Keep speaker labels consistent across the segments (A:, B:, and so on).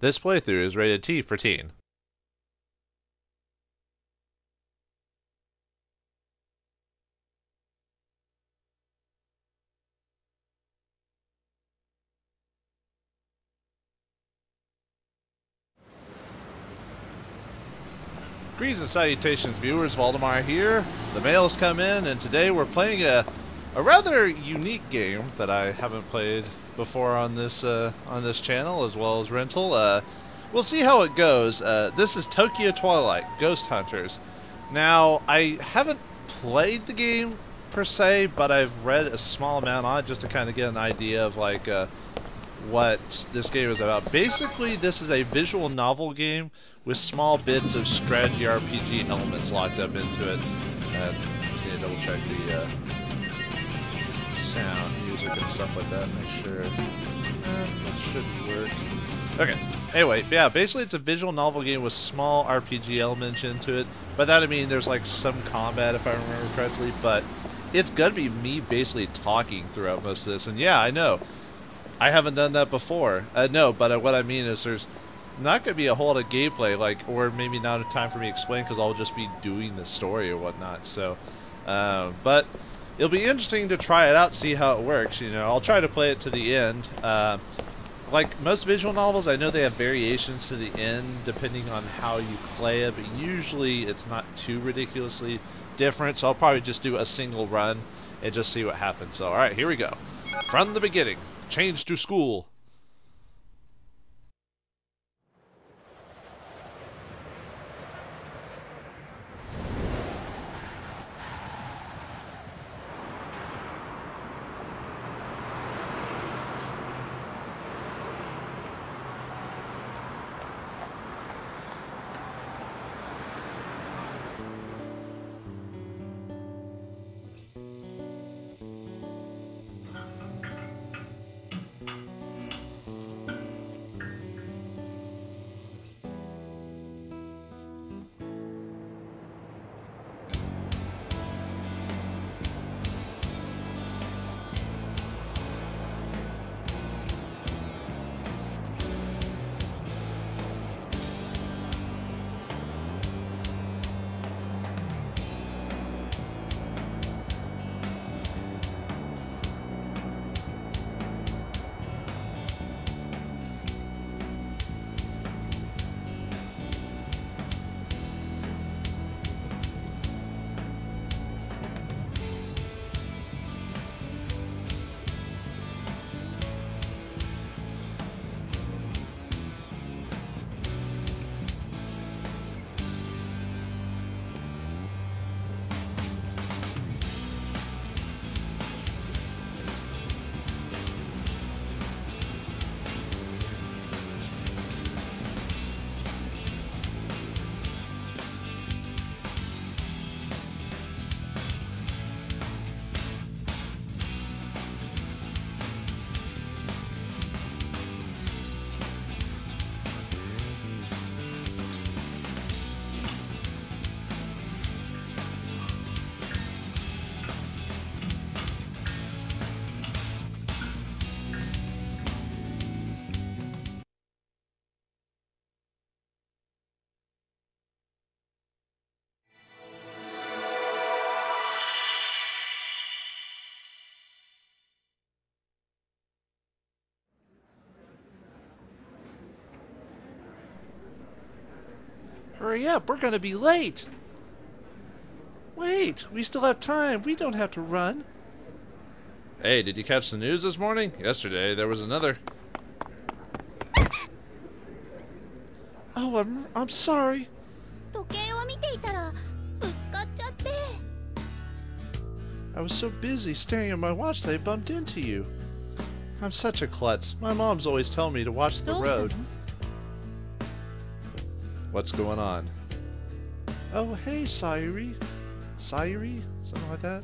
A: This playthrough is rated T for teen.
B: Greetings and salutations, viewers. Vauldemare here. The mail's come in, and today we're playing a rather unique game that I haven't played before on this channel, as well as rental. We'll see how it goes. This is Tokyo Twilight Ghost Hunters. Now, I haven't played the game per se, but I've read a small amount on it just to kind of get an idea of like what this game is about. Basically, this is a visual novel game with small bits of strategy RPG elements locked up into it. And just need to double check the sound, music, and stuff like that. Make sure that should work. Okay. Anyway, yeah, basically it's a visual novel game with small RPG elements into it. By that I mean there's like some combat, if I remember correctly, but it's gonna be me basically talking throughout most of this. And yeah, I know, I haven't done that before. No, but what I mean is there's not going to be a whole lot of gameplay, like, or maybe not a time for me to explain because I'll just be doing the story or whatnot. So, but it'll be interesting to try it out, see how it works. You know, I'll try to play it to the end. Like most visual novels, I know they have variations to the end depending on how you play it, but usually it's not too ridiculously different. So I'll probably just do a single run and just see what happens. So, all right, here we go. From the beginning, change to school. Hurry up, we're gonna be late! Wait, we still have time, we don't have to run. Hey, did you catch the news this morning? Yesterday there was another... Oh, I'm sorry. I was so busy staring at my watch that I bumped into you. I'm such a klutz. My mom's always telling me to watch the road. What's going on? Oh, hey, Sayuri. Sayuri? Something like that?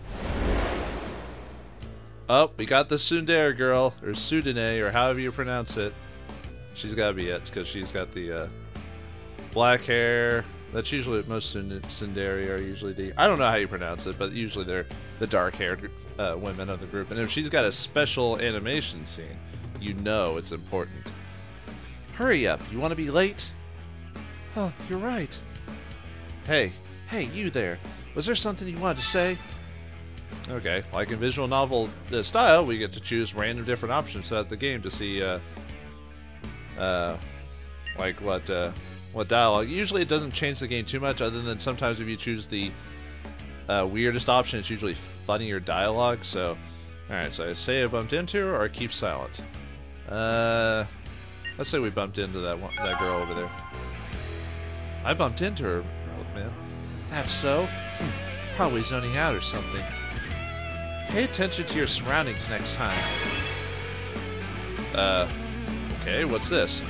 B: Oh, we got the tsundere girl, or tsundere, or however you pronounce it. She's gotta be it, because she's got the black hair. That's usually what most tsundere are usually the... I don't know how you pronounce it, but usually they're the dark-haired women of the group. And if she's got a special animation scene, you know it's important. Hurry up, you want to be late? Oh, you're right. Hey, you there. Was there something you wanted to say? Okay, like in visual novel style, we get to choose random different options throughout the game to see, like what dialogue. Usually it doesn't change the game too much, other than sometimes if you choose the weirdest option, it's usually funnier dialogue. So, alright, so I say I bumped into her or I keep silent. Let's say we bumped into that girl over there. I bumped into her, man. That's so? Probably zoning out or something. Pay attention to your surroundings next time. Okay, what's this?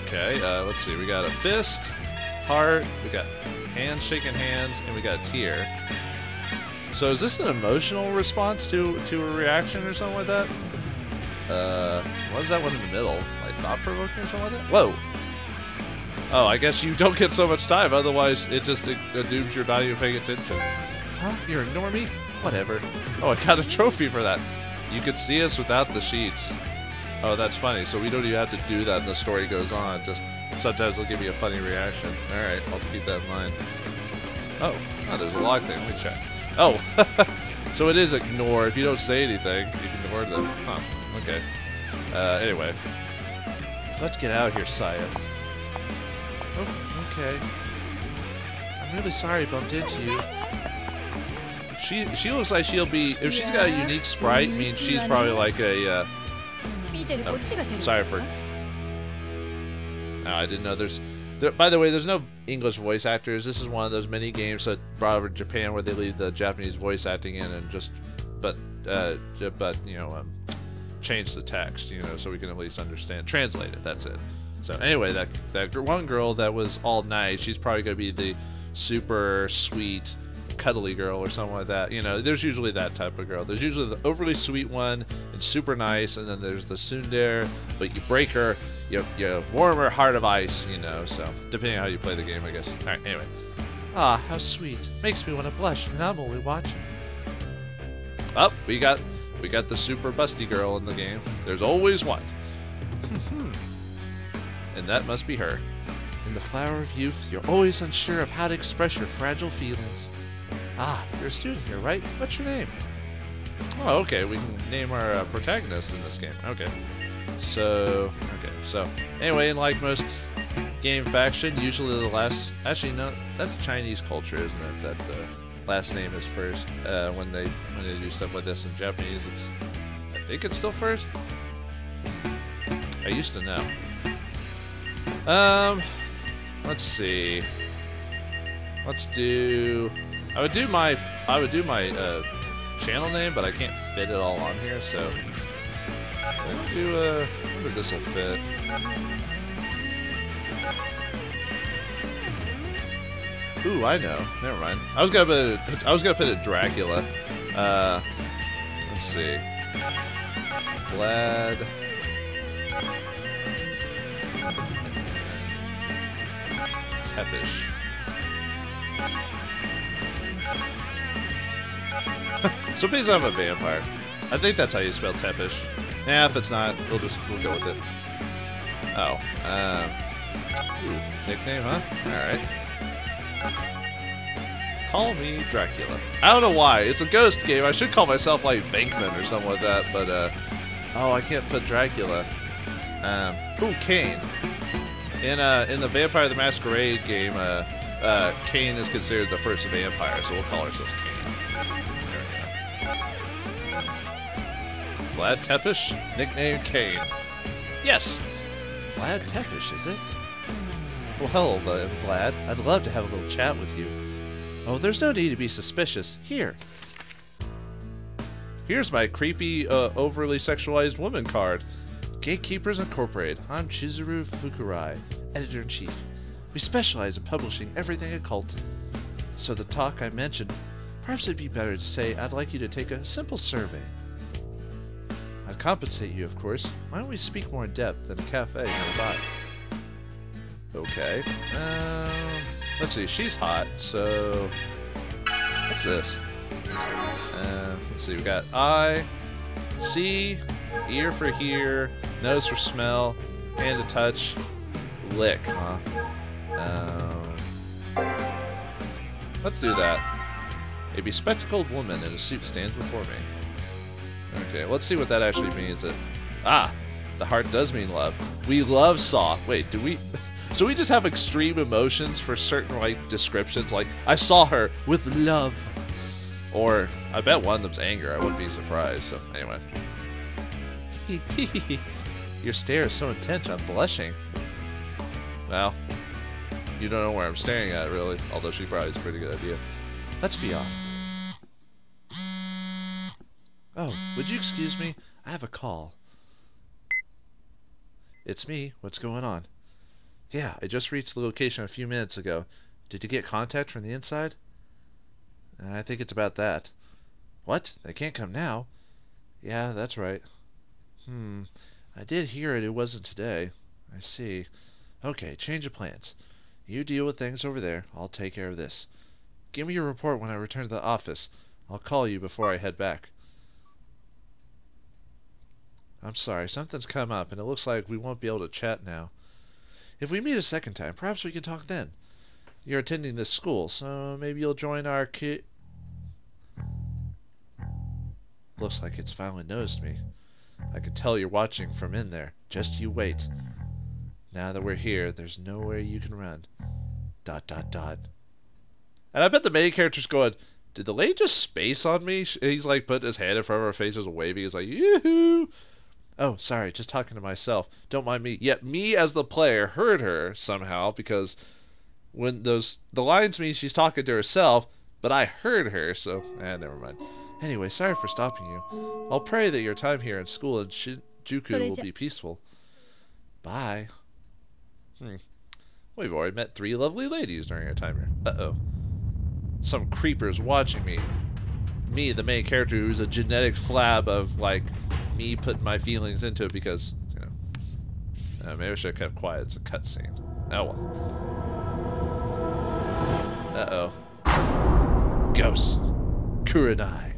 B: Okay, let's see. We got a fist, heart, we got hands shaking hands, and we got a tear. So is this an emotional response to a reaction or something like that? What is that one in the middle? Like thought-provoking or something like that? Whoa! Oh, I guess you don't get so much time, otherwise it just dooms your not even paying attention. Huh? You ignore me? Whatever. Oh, I got a trophy for that. You could see us without the sheets. Oh, that's funny. So we don't even have to do that and the story goes on. Just sometimes they'll give you a funny reaction. Alright, I'll keep that in mind. Oh, there's a log thing. Let me check. Oh! So it is ignore. If you don't say anything, you can ignore them. Huh. Okay. Anyway. Let's get out of here, Saya. Oh, okay. I'm really sorry I bumped into you. She looks like she'll be... If she's got a unique sprite, I mean, she's probably like a... sorry for... Oh, I didn't know there's... by the way, there's no English voice actors. This is one of those mini games that brought over to Japan where they leave the Japanese voice acting in and just... But you know, change the text, you know, so we can at least understand. Translate it, that's it. So anyway, that one girl that was all nice, she's probably going to be the super sweet, cuddly girl or something like that. You know, there's usually that type of girl. There's usually the overly sweet one and super nice, and then there's the tsundere, but you break her, you warm her heart of ice, you know, so depending on how you play the game, I guess. Alright, anyway. Ah, how sweet. Makes me want to blush, and I'm only watching. Oh, we got the super busty girl in the game. There's always one. And that must be her. In the flower of youth, you're always unsure of how to express your fragile feelings. Ah, you're a student here, right? What's your name? Oh, okay. We can name our protagonist in this game. Okay. So, anyway, in like most game faction, usually the last... Actually, no, that's Chinese culture, isn't it? That the last name is first. When they do stuff like this in Japanese, I think it's still first. I used to know. Let's see. Let's do... I would do my channel name, but I can't fit it all on here, so I'm gonna do I wonder if this will fit. Ooh, I know. Never mind. I was gonna put it Dracula. Let's see. Glad. Tepish. So please, I'm a vampire. I think that's how you spell Tepish. Nah, if it's not, we'll go with it. Oh, ooh, nickname, huh? Alright. Call me Dracula. I don't know why. It's a ghost game. I should call myself like Bankman or something like that, but oh, I can't put Dracula. Ooh, Kane. In the Vampire the Masquerade game, Kane is considered the first vampire, so we'll call ourselves Kane. Vlad Tepish, nickname Kane. Yes! Vlad Tepish, is it? Well, hello, Vlad. I'd love to have a little chat with you. Oh, there's no need to be suspicious. Here. Here's my creepy, overly sexualized woman card. Gatekeepers Incorporated. I'm Chizuru Fukurai, Editor-in-Chief. We specialize in publishing everything occult. So the talk I mentioned, perhaps it'd be better to say I'd like you to take a simple survey. I'd compensate you, of course. Why don't we speak more in depth in a cafe nearby? Okay. Let's see. She's hot, so... What's this? Let's see. We got I, C, Ear for hear, nose for smell, hand to touch, lick, huh? Let's do that. A bespectacled woman in a suit stands before me. Okay, let's see what that actually means. The heart does mean love. We love soft. Wait, do we... So we just have extreme emotions for certain, like, descriptions. Like, I saw her with love. Or, I bet one of them's anger. I wouldn't be surprised. So, anyway. Your stare is so intense, I'm blushing. Well, you don't know where I'm staring at, really. Although she probably has a pretty good idea. Let's be off. Oh, would you excuse me? I have a call. It's me. What's going on? Yeah, I just reached the location a few minutes ago. Did you get contact from the inside? I think it's about that. What? They can't come now? Yeah, that's right. I did hear it wasn't today. I see. Okay, change of plans. You deal with things over there. I'll take care of this. Give me your report when I return to the office. I'll call you before I head back. I'm sorry, something's come up, and it looks like we won't be able to chat now. If we meet a second time, perhaps we can talk then. You're attending this school, so maybe you'll join our Looks like it's finally noticed me. I can tell you're watching from in there. Just you wait. Now that we're here, there's nowhere you can run. ... And I bet the main character's going, did the lady just space on me? He's like putting his hand in front of her face, just waving. He's like, yoo-hoo! Oh, sorry, just talking to myself. Don't mind me. Yet me as the player heard her somehow, because when the lines mean she's talking to herself, but I heard her, so never mind. Anyway, sorry for stopping you. I'll pray that your time here in school in Shinjuku will be peaceful. Bye. We've already met 3 lovely ladies during our time here. Uh-oh. Some creeper's watching me. Me, the main character, who's a genetic flab of, like, me putting my feelings into it because, you know. Maybe I should have kept quiet. It's a cutscene. Oh, well. Uh-oh. Ghost. Kurenai.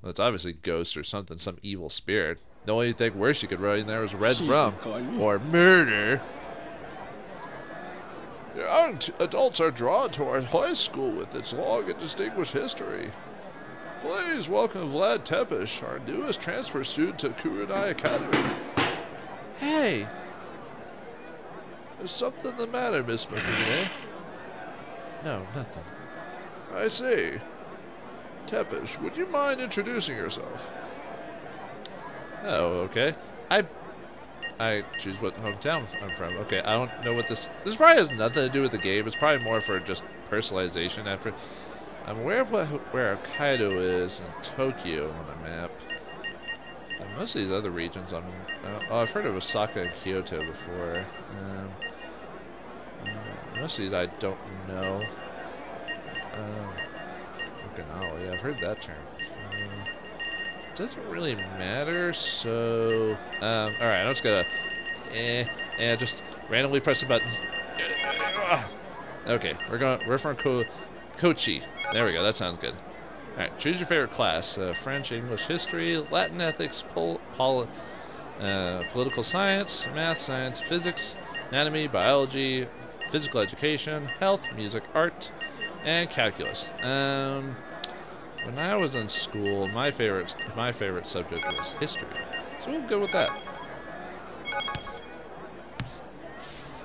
B: Well, it's obviously ghost or something, some evil spirit. The only thing worse you could write in there was red rum. Or murder. Young adults are drawn to our high school with its long and distinguished history. Please welcome Vlad Tepish, our newest transfer student to Kurenai Academy. Hey! Is something the matter, Miss Mafine? No, nothing. I see. Tepish, would you mind introducing yourself? Oh, okay. I choose what hometown I'm from. Okay, I don't know what this probably has nothing to do with the game. It's probably more for just personalization effort. I'm aware of where Hokkaido is in Tokyo on the map. And most of these other regions, I've heard of Osaka and Kyoto before. Most of these I don't know. Okinawa, yeah, I've heard that term. Doesn't really matter, so alright, I'm just gonna just randomly press the buttons. Okay, we're from Kochi. There we go, that sounds good. Alright, choose your favorite class. French, English, history, Latin, ethics, political science, math, science, physics, anatomy, biology, physical education, health, music, art, and calculus. When I was in school, my favorite subject was history, so we'll go with that.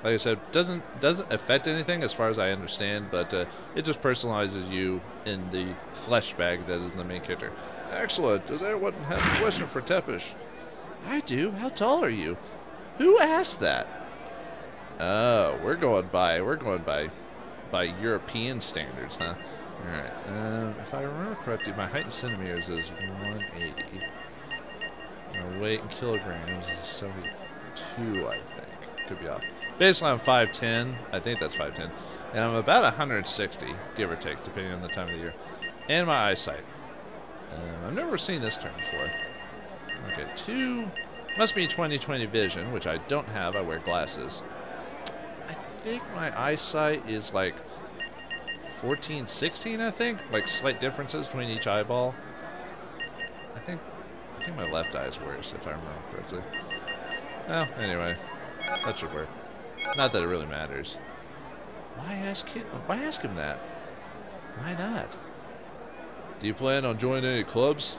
B: Like I said, doesn't affect anything as far as I understand, but it just personalizes you in the flesh bag that is the main character. Excellent. Does anyone have a question for Tepish? I do. How tall are you? Who asked that? Oh, we're going by European standards, huh? Alright, if I remember correctly, my height in centimeters is 180. My weight in kilograms is 72, I think. Could be off. Basically, I'm 5'10". I think that's 5'10". And I'm about 160, give or take, depending on the time of the year. And my eyesight. I've never seen this term before. Okay, 2... Must be 20/20 vision, which I don't have. I wear glasses. I think my eyesight is like 14/16, I think. Like slight differences between each eyeball. I think think my left eye is worse, if I remember correctly. Well, anyway, that should work. Not that it really matters. Why ask him that? Why not? Do you plan on joining any clubs?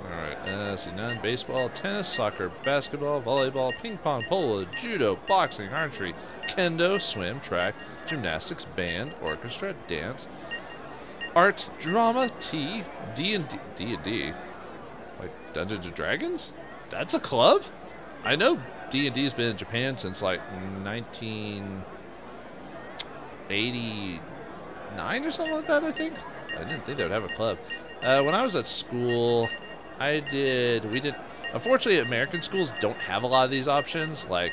B: Alright, let's see, none. Baseball, tennis, soccer, basketball, volleyball, ping pong, polo, judo, boxing, archery, kendo, swim, track, gymnastics, band, orchestra, dance, art, drama, tea, D&D. Like Dungeons and Dragons? That's a club? I know D&D's been in Japan since like 1989 or something like that, I think. I didn't think they would have a club. When I was at school, unfortunately American schools don't have a lot of these options. Like,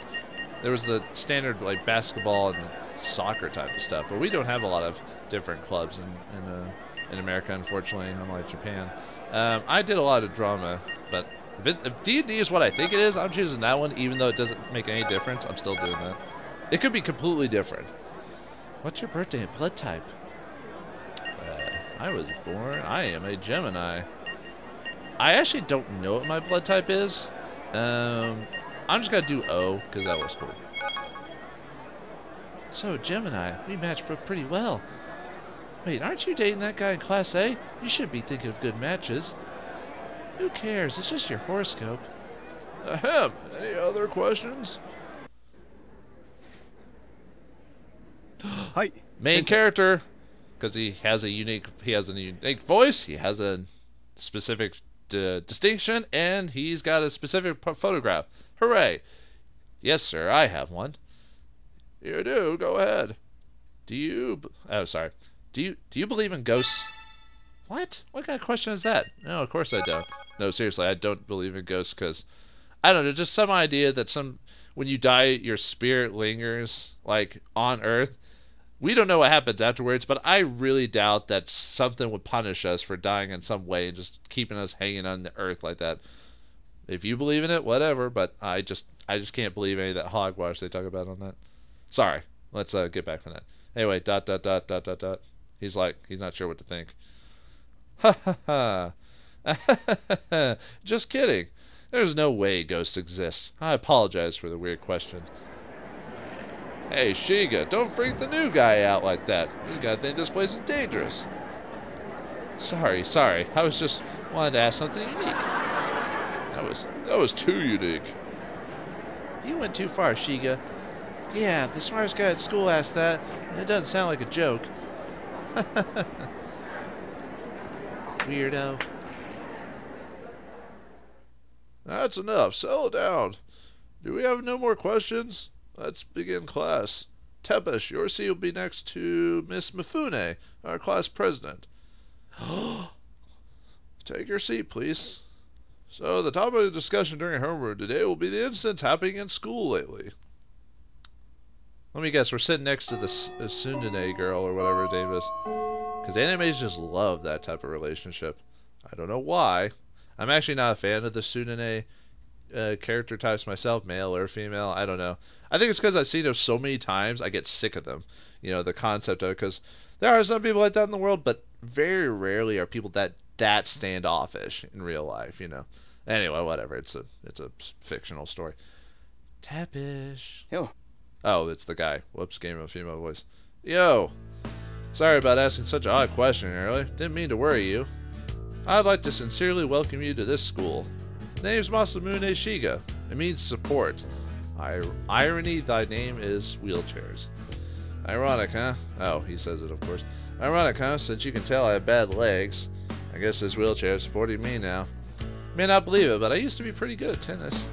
B: there was the standard like basketball and soccer type of stuff, but we don't have a lot of different clubs in America, unfortunately, unlike Japan. I did a lot of drama, but if D&D is what I think it is, I'm choosing that one, even though it doesn't make any difference. I'm still doing that. It could be completely different. What's your birthday and blood type? I am a Gemini. I actually don't know what my blood type is. I'm just gonna do O, because that was cool. So, Gemini, we match pretty well. Wait, aren't you dating that guy in Class A? You should be thinking of good matches. Who cares? It's just your horoscope. Ahem. Any other questions?
C: Hi.
B: Main character, because he has a unique voice. He has a specific distinction, and he's got a specific photograph. Hooray! Yes, sir. I have one. You do. Go ahead. Do you? Oh, sorry. Do you believe in ghosts? What? What kind of question is that? No, of course I don't. No, seriously, I don't believe in ghosts because, I don't know, just some idea that when you die, your spirit lingers, like, on Earth. We don't know what happens afterwards, but I really doubt that something would punish us for dying in some way and just keeping us hanging on the Earth like that. If you believe in it, whatever, but I just can't believe any of that hogwash they talk about on that. Sorry, let's get back from that. Anyway, ... He's not sure what to think. Ha ha ha. Just kidding. There's no way ghosts exist. I apologize for the weird question. Hey, Shiga, don't freak the new guy out like that. He's gonna think this place is dangerous. Sorry. I was just wanted to ask something unique. That was too unique. You went too far, Shiga. Yeah, the smartest guy at school asked that, and it doesn't sound like a joke. Weirdo. That's enough. Settle down. Do we have no more questions? Let's begin class. Tepesh, your seat will be next to Miss Mifune, our class president. Take your seat, please. So, the topic of discussion during homeroom today will be the incidents happening in school lately. Let me guess, we're sitting next to this Tsundere girl, or whatever her name is. Because animes just love that type of relationship. I don't know why. I'm actually not a fan of the Tsundere character types myself, male or female. I don't know. I think it's because I've seen them so many times, I get sick of them. You know, the concept of it, because there are some people like that in the world, but very rarely are people that standoffish in real life, you know. Anyway, whatever. It's a fictional story. Tepish.
C: Yo.
B: Oh, it's the guy. Whoops, gave him a female voice. Yo. Sorry about asking such an odd question earlier. Didn't mean to worry you. I'd like to sincerely welcome you to this school. Name's Masamune Shiga. It means support. Irony, thy name is wheelchairs. Ironic, huh? Oh, he says it, of course. Ironic, huh? Since you can tell I have bad legs. I guess this wheelchair is supporting me now. May not believe it, but I used to be pretty good at tennis.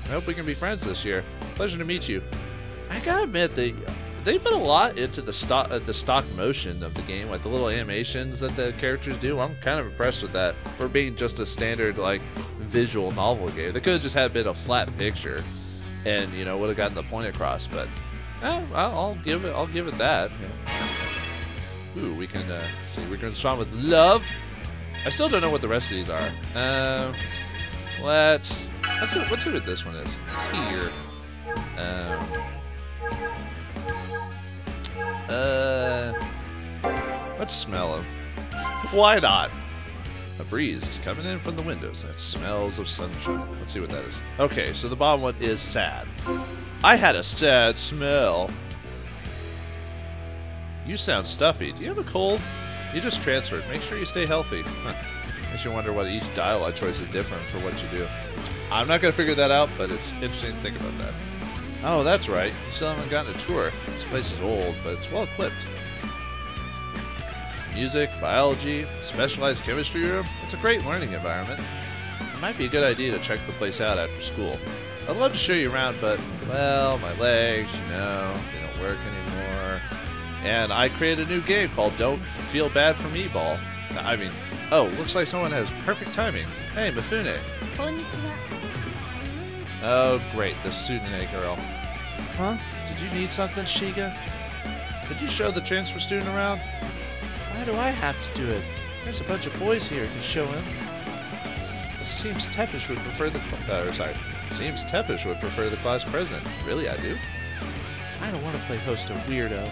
B: I hope we can be friends this year. Pleasure to meet you. I gotta admit, they put a lot into the stock motion of the game, like the little animations that the characters do. I'm kind of impressed with that for being just a standard like visual novel game. They could have just had a bit of flat picture, and you know would have gotten the point across. But I'll give it that. Yeah. Ooh, we can see we can respond with love. I still don't know what the rest of these are. Let's see what this one is. Tier. Let's smell them. Why not? A breeze is coming in from the windows that smells of sunshine. Let's see what that is. Okay, so the bottom one is sad. I had a sad smell. You sound stuffy. Do you have a cold? You just transferred. Make sure you stay healthy. Huh. Makes you wonder what each dialogue choice is different for what you do. I'm not going to figure that out, but it's interesting to think about that. Oh, that's right. You still haven't gotten a tour. This place is old, but it's well equipped. Music, biology, specialized chemistry room. It's a great learning environment. It might be a good idea to check the place out after school. I'd love to show you around, but, well, my legs, you know, they don't work anymore. And I created a new game called Don't Feel Bad for Me Ball. I mean, oh, looks like someone has perfect timing. Hey, Mifune.
C: Konnichiwa.
B: Oh, great, the student A girl. Huh? Did you need something, Shiga? Could you show the transfer student around? Why do I have to do it? There's a bunch of boys here who can show him. It seems Tepish would prefer the Seems Tepish would prefer the class president. Really, I do? I don't want to play host to Weirdo.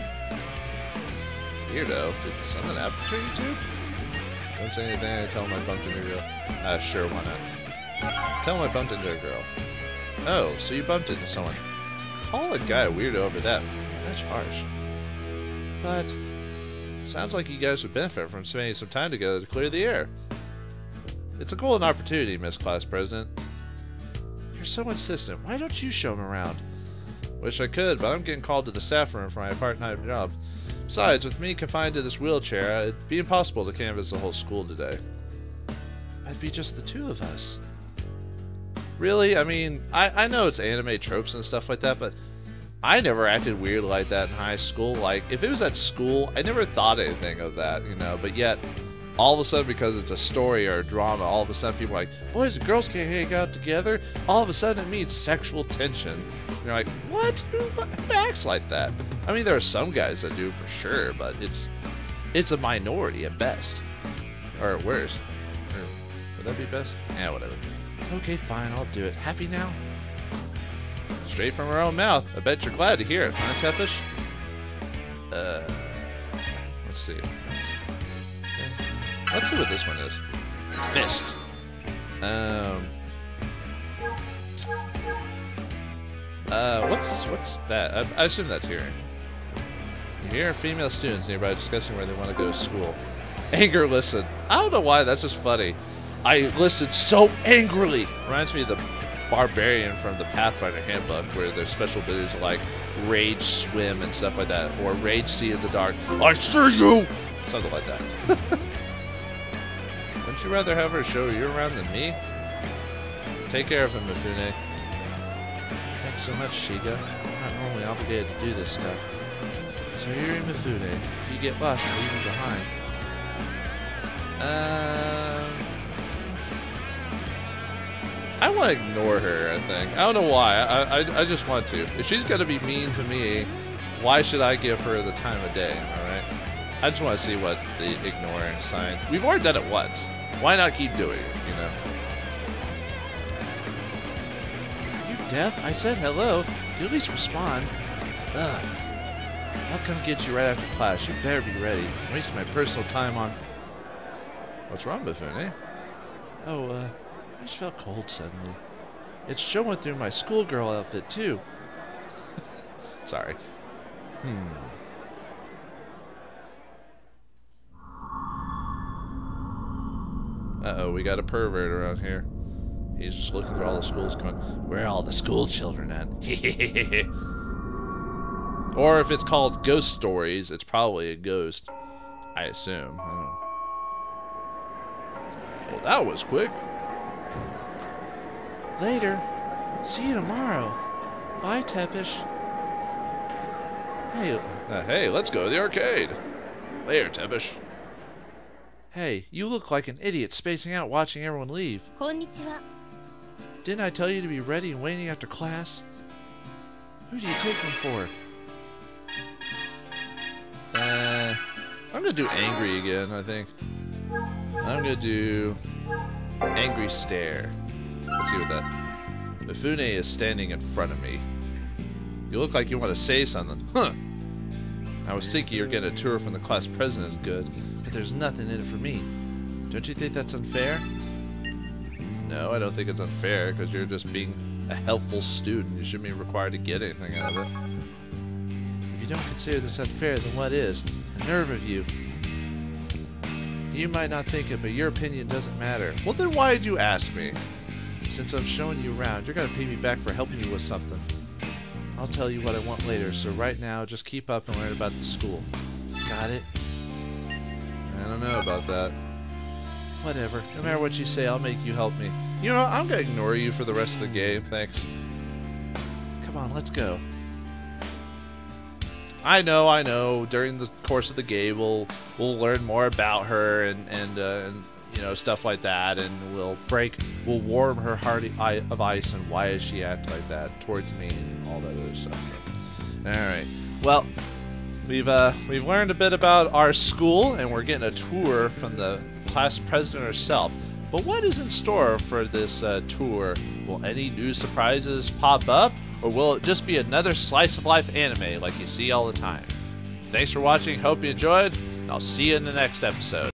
B: Weirdo? Did something happen to you two? Don't say anything, I tell him I bumped into a girl. Sure, why not? Tell him I bumped into a girl. Oh, so you bumped into someone. Call a guy a weirdo over that. That's harsh. But sounds like you guys would benefit from spending some time together to clear the air. It's a golden opportunity, Miss Class President. You're so insistent. Why don't you show him around? Wish I could, but I'm getting called to the staff room for my part-time job. Besides, with me confined to this wheelchair, it'd be impossible to canvass the whole school today. I'd be just the two of us. Really? I mean, I know it's anime tropes and stuff like that, but I never acted weird like that in high school. Like, if it was at school, I never thought anything of that, you know, but yet, all of a sudden, because it's a story or a drama, all of a sudden people are like, boys and girls can't hang out together. All of a sudden it means sexual tension. And you're like, what? Who acts like that? I mean, there are some guys that do for sure, but it's a minority at best. Or at worst. Or, would that be best? Yeah, whatever. Okay, fine, I'll do it. Happy now? Straight from her own mouth. I bet you're glad to hear it, huh, Tepish? Let's see. Let's see what this one is. Fist. What's that? I assume that's hearing. You hear female students nearby discussing where they want to go to school. Anger, listen. I don't know why, that's just funny. I listened so angrily. Reminds me of the barbarian from the Pathfinder handbook, where their special abilities are like rage swim and stuff like that, or rage see in the dark. I see you! Something like that. Wouldn't you rather have her show you around than me? Take care of him, Mifune. Thanks so much, Shiga. I'm not normally obligated to do this stuff. So you're in Mifune. If you get lost, I'll leave you behind. I want to ignore her, I think. I don't know why. I just want to. If she's going to be mean to me, why should I give her the time of day, alright? I just want to see what the ignoring sign... We've already done it once. Why not keep doing it, you know? Are you deaf? I said hello. You at least respond. Ugh. I'll come get you right after class. You better be ready. I'm wasting my personal time on... What's wrong, Mifune? Oh, I just felt cold suddenly. It's showing through my schoolgirl outfit, too. Sorry. Uh-oh, we got a pervert around here. He's just looking through all the schools going, where are all the school children at? Or if it's called Ghost Stories, it's probably a ghost. I assume. I don't know. Well, that was quick. Later. See you tomorrow. Bye, Tepish. Hey. Hey, let's go to the arcade. Later, Tepish. Hey, you look like an idiot spacing out watching everyone leave.
C: Konnichiwa.
B: Didn't I tell you to be ready and waiting after class? Who do you take me for? I'm gonna do angry again, I think. I'm gonna do angry stare. Let's see what that... Mifune is standing in front of me. You look like you want to say something. Huh! I was thinking you're getting a tour from the class president is good, but there's nothing in it for me. Don't you think that's unfair? No, I don't think it's unfair, because you're just being a helpful student. You shouldn't be required to get anything out of it. If you don't consider this unfair, then what is? The nerve of you. You might not think it, but your opinion doesn't matter. Well, then why did you ask me? Since I'm showing you around, you're going to pay me back for helping you with something. I'll tell you what I want later, so right now, just keep up and learn about the school. Got it? I don't know about that. Whatever. No matter what you say, I'll make you help me. You know, I'm going to ignore you for the rest of the game, thanks. Come on, let's go. I know. During the course of the game, we'll learn more about her and you know, stuff like that, and we'll warm her heart of ice, and why does she act like that towards me, and all that other stuff. All right. Well, we've learned a bit about our school, and we're getting a tour from the class president herself. But what is in store for this tour? Will any new surprises pop up, or will it just be another slice of life anime like you see all the time? Thanks for watching, hope you enjoyed, and I'll see you in the next episode.